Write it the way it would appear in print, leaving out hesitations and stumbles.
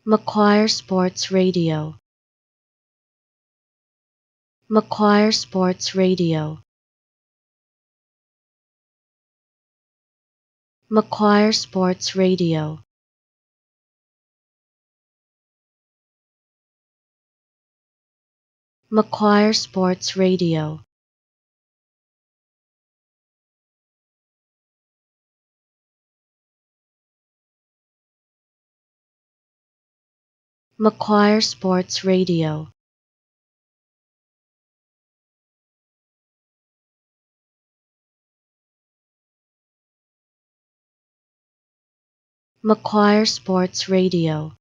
Macquarie Sports Radio. Macquarie Sports Radio. Macquarie Sports Radio. Macquarie Sports Radio. Macquarie Sports Radio. Macquarie Sports Radio.